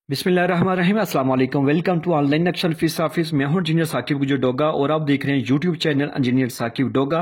बिस्मिल्लाहिर्रहमानिर्रहीम अस्सलाम वालेकुम। वेलकम टू ऑनलाइन नक्शा फीस ऑफिस। मैं हूं इंजीनियर साकिब गुजर डोगा और आप देख रहे हैं YouTube channel engineer Saqib Doga.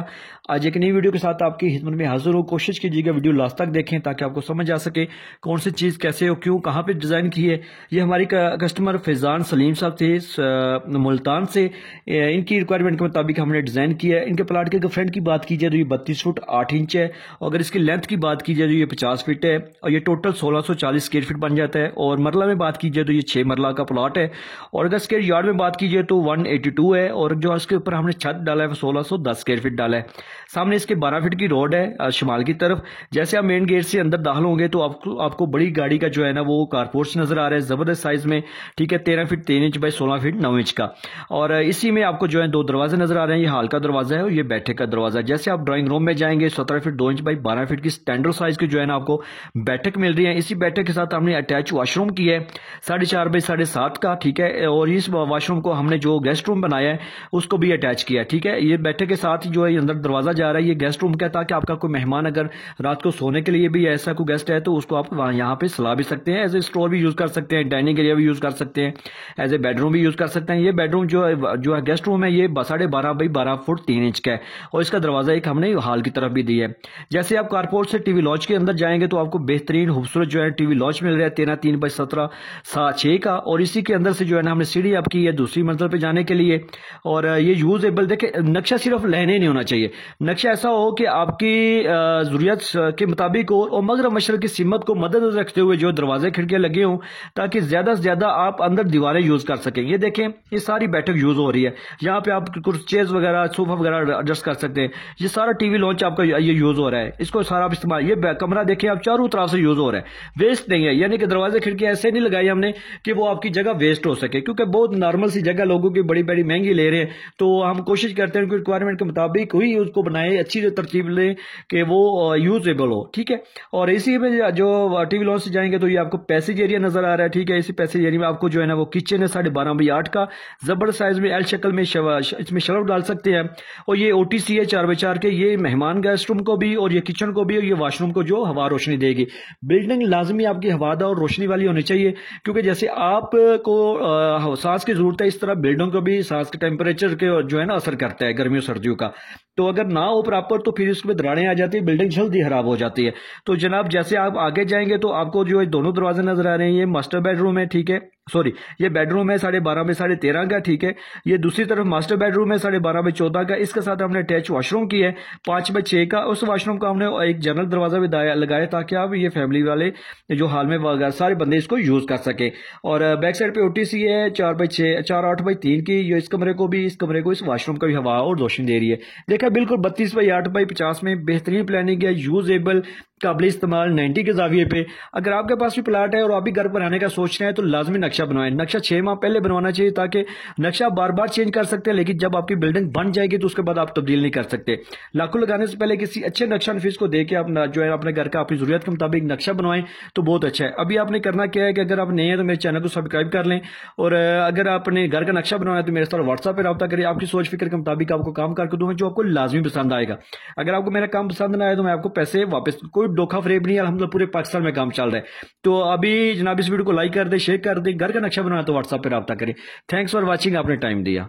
आज एक नई वीडियो के साथ आपकी खिदमत में हाजिर हूं। कोशिश कीजिएगा वीडियो लास्ट तक देखें ताकि आपको समझ आ सके कौन सी चीज़ कैसे और क्यों कहाँ पे डिज़ाइन की है। ये हमारी कस्टमर फैज़ान सलीम साहब थे मुल्तान से। इनकी रिक्वायरमेंट के मुताबिक हमने डिज़ाइन किया है। इनके प्लाट के फ्रंट की बात की जाए तो ये 32 फुट 8 इंच है और अगर इसकी लेंथ की बात की जाए तो ये 50 फीट है और ये टोटल 1640 स्क्वायर फीट बन जाता है। और मरला में बात की जाए तो ये 6 मरला का प्लॉट है और अगर स्क्वायर यार्ड में बात की जाए तो 182 है और जो इसके ऊपर हमने छत डाला है वो 1610 स्क्वायर फीट डाला है। सामने इसके 12 फीट की रोड है शिमाल की तरफ। जैसे आप मेन गेट से अंदर दाखिल होंगे तो आपको बड़ी गाड़ी का जो है ना वो कारपोर्ट्स नजर आ रहा है जबरदस्त साइज में। ठीक है, 13 feet 3 inch by 16 feet 9 inch का। और इसी में आपको जो है 2 दरवाजे नजर आ रहे हैं। ये हाल का दरवाजा है और ये बैठक का दरवाजा है। जैसे आप ड्राइंग रूम में जाएंगे 17 फीट 2 इंच बाई 12 फीट की स्टैंडर्ड साइज की जो है ना आपको बैठक मिल रही है। इसी बैठक के साथ हमने अटैच वॉशरूम किया है 4.5 बाई 7.5 का। ठीक है, और इस वॉशरूम को हमने जो गेस्ट रूम बनाया है उसको भी अटैच किया है। ठीक है, ये बैठक के साथ जो है अंदर दरवाजा जा रहा है। ये गेस्ट रूम का ताकि आपका कोई मेहमान अगर रात को सोने के लिए भी ऐसा कोई गेस्ट है तो उसको आप यहाँ पे सला भी सकते हैं। एज ए स्टोर भी यूज कर सकते हैं, डाइनिंग एरिया भी यूज कर सकते हैं, एज ए बेडरूम भी यूज कर सकते हैं। ये बेडरूम जो है गेस्ट रूम है ये 12.5 बाई 12 फुट 3 इंच का है और इसका दरवाजा एक हमने हाल की तरफ भी दिया है। जैसे आप कारपोर्ट से टीवी लॉज के अंदर जाएंगे तो आपको बेहतरीन खूबसूरत जो है टीवी लॉज मिल रहा है 13 3 बाई 17 6 का। और इसी के अंदर से जो है ना हमने सीढ़ी अप की है दूसरी मंजिल पे जाने के लिए। और ये यूजेबल देखे नक्शा सिर्फ लहने नहीं होना चाहिए, नक्शा ऐसा हो कि आपकी जरूरत के मुताबिक हो और मगरब मशरक की सीमत को मद्देनजर रखते हुए जो दरवाजे खिड़कियां लगे हों ताकि ज्यादा से ज्यादा आप अंदर दीवारें यूज कर सकें। ये देखें ये सारी बैठक यूज हो रही है। यहाँ पे आप कुछ चेयर्स वगैरह सोफा वगैरह एडजस्ट कर सकते हैं। ये सारा टीवी लॉन्च आपका ये यूज हो रहा है, इसको सारा आप इस्तेमाल। ये कमरा देखें आप चारों तरफ से यूज हो रहा है, वेस्ट नहीं है। यानी कि दरवाजे खिड़कियां ऐसे नहीं लगाई हमने कि वो आपकी जगह वेस्ट हो सके, क्योंकि बहुत नॉर्मल सी जगह लोगों की बड़ी बड़ी महंगी ले रहे हैं। तो हम कोशिश करते हैं कि रिक्वायरमेंट के मुताबिक ही उसको बनाए, अच्छी जो तरतीब लें कि वो यूजेबल हो। ठीक है, और इसी में जो टीवी लॉन्च से जाएंगे तो ये आपको पैसेज एरिया नजर आ रहा है। ठीक है, इसी पैसेज एरिया में आपको जो है ना वो किचन है 12.5 बाई 8 का जबरदस्त साइज में एल शक्ल में इसमें शलफ डाल सकते हैं। और ये OTC है 4 बाई 4 के। ये मेहमान गेस्ट रूम को भी और ये किचन को भी और ये वॉशरूम को जो हवा रोशनी देगी। बिल्डिंग लाजमी आपकी हवादार और रोशनी वाली होनी चाहिए, क्योंकि जैसे आपको सांस की जरूरत है इस तरह बिल्डिंग को भी सांस के टेम्परेचर के जो है ना असर करता है गर्मियों सर्दियों का। तो अगर ना हो प्रॉपर तो फिर इसमें दरारें आ जाती है, बिल्डिंग जल्दी खराब हो जाती है। तो जनाब जैसे आप आगे जाएंगे तो आपको जो है दोनों दरवाजे नजर आ रहे हैं। ये मास्टर बेडरूम है। ठीक है, सॉरी ये बेडरूम है 12.5 बाई 13.5 का। ठीक है, ये दूसरी तरफ मास्टर बेडरूम है 12.5 बाई 14 का। इसके साथ हमने अटैच वॉशरूम की है 5 बाई 6 का। उस वॉशरूम का हमने एक जनरल दरवाजा भी लगाया ताकि आप ये फैमिली वाले जो हाल में सारे बंदे इसको यूज कर सके। और बैक साइड पे OTC है 4 बाई 6 4 8 बाई 3 की। ये इस कमरे को भी इस वॉशरूम का भी हवा और रोशनी दे रही है। देखा बिल्कुल 32 बाई 8 बाई 50 में बेहतरीन प्लानिंग है, यूजेबल, काबिल इस्तेमाल 90 के जाविये पे। अगर आपके पास भी प्लाट है और आप भी घर बनाने का सोच रहे हैं तो लाजमी नक्शा बनवाएं। नक्शा 6 माह पहले बनवाना चाहिए ताकि नक्शा बार बार चेंज कर सकते हैं, लेकिन जब आपकी बिल्डिंग बन जाएगी तो उसके बाद आप तब्दील नहीं कर सकते। लाखों लगाने से पहले किसी अच्छे नक्शा नफीस को देके आप जो है अपने घर का अपनी जरूरत के मुताबिक नक्शा बनवाएं तो बहुत अच्छा है। अभी आपने करना क्या है कि अगर आप नए हैं तो मेरे चैनल को सब्सक्राइब कर लें और अगर आपने घर का नक्शा बनवाया तो मेरे साथ व्हाट्सएप पर रब्ता करिए। आपकी सोच फिक्र के मुताबिक आपको काम करके दूंगा जो आपको लाजमी पसंद आएगा। अगर आपको मेरा काम पसंद ना आए तो मैं आपको पैसे वापस, कोई धोखा फरेब नहीं है। हम लोग पूरे पाकिस्तान में काम चल रहा है। तो अभी जनाब इस वीडियो को लाइक कर दे, शेयर कर दे। घर का नक्शा बनाना तो व्हाट्सएप पे रब्ता करें। थैंक्स फॉर वॉचिंग, आपने टाइम दिया।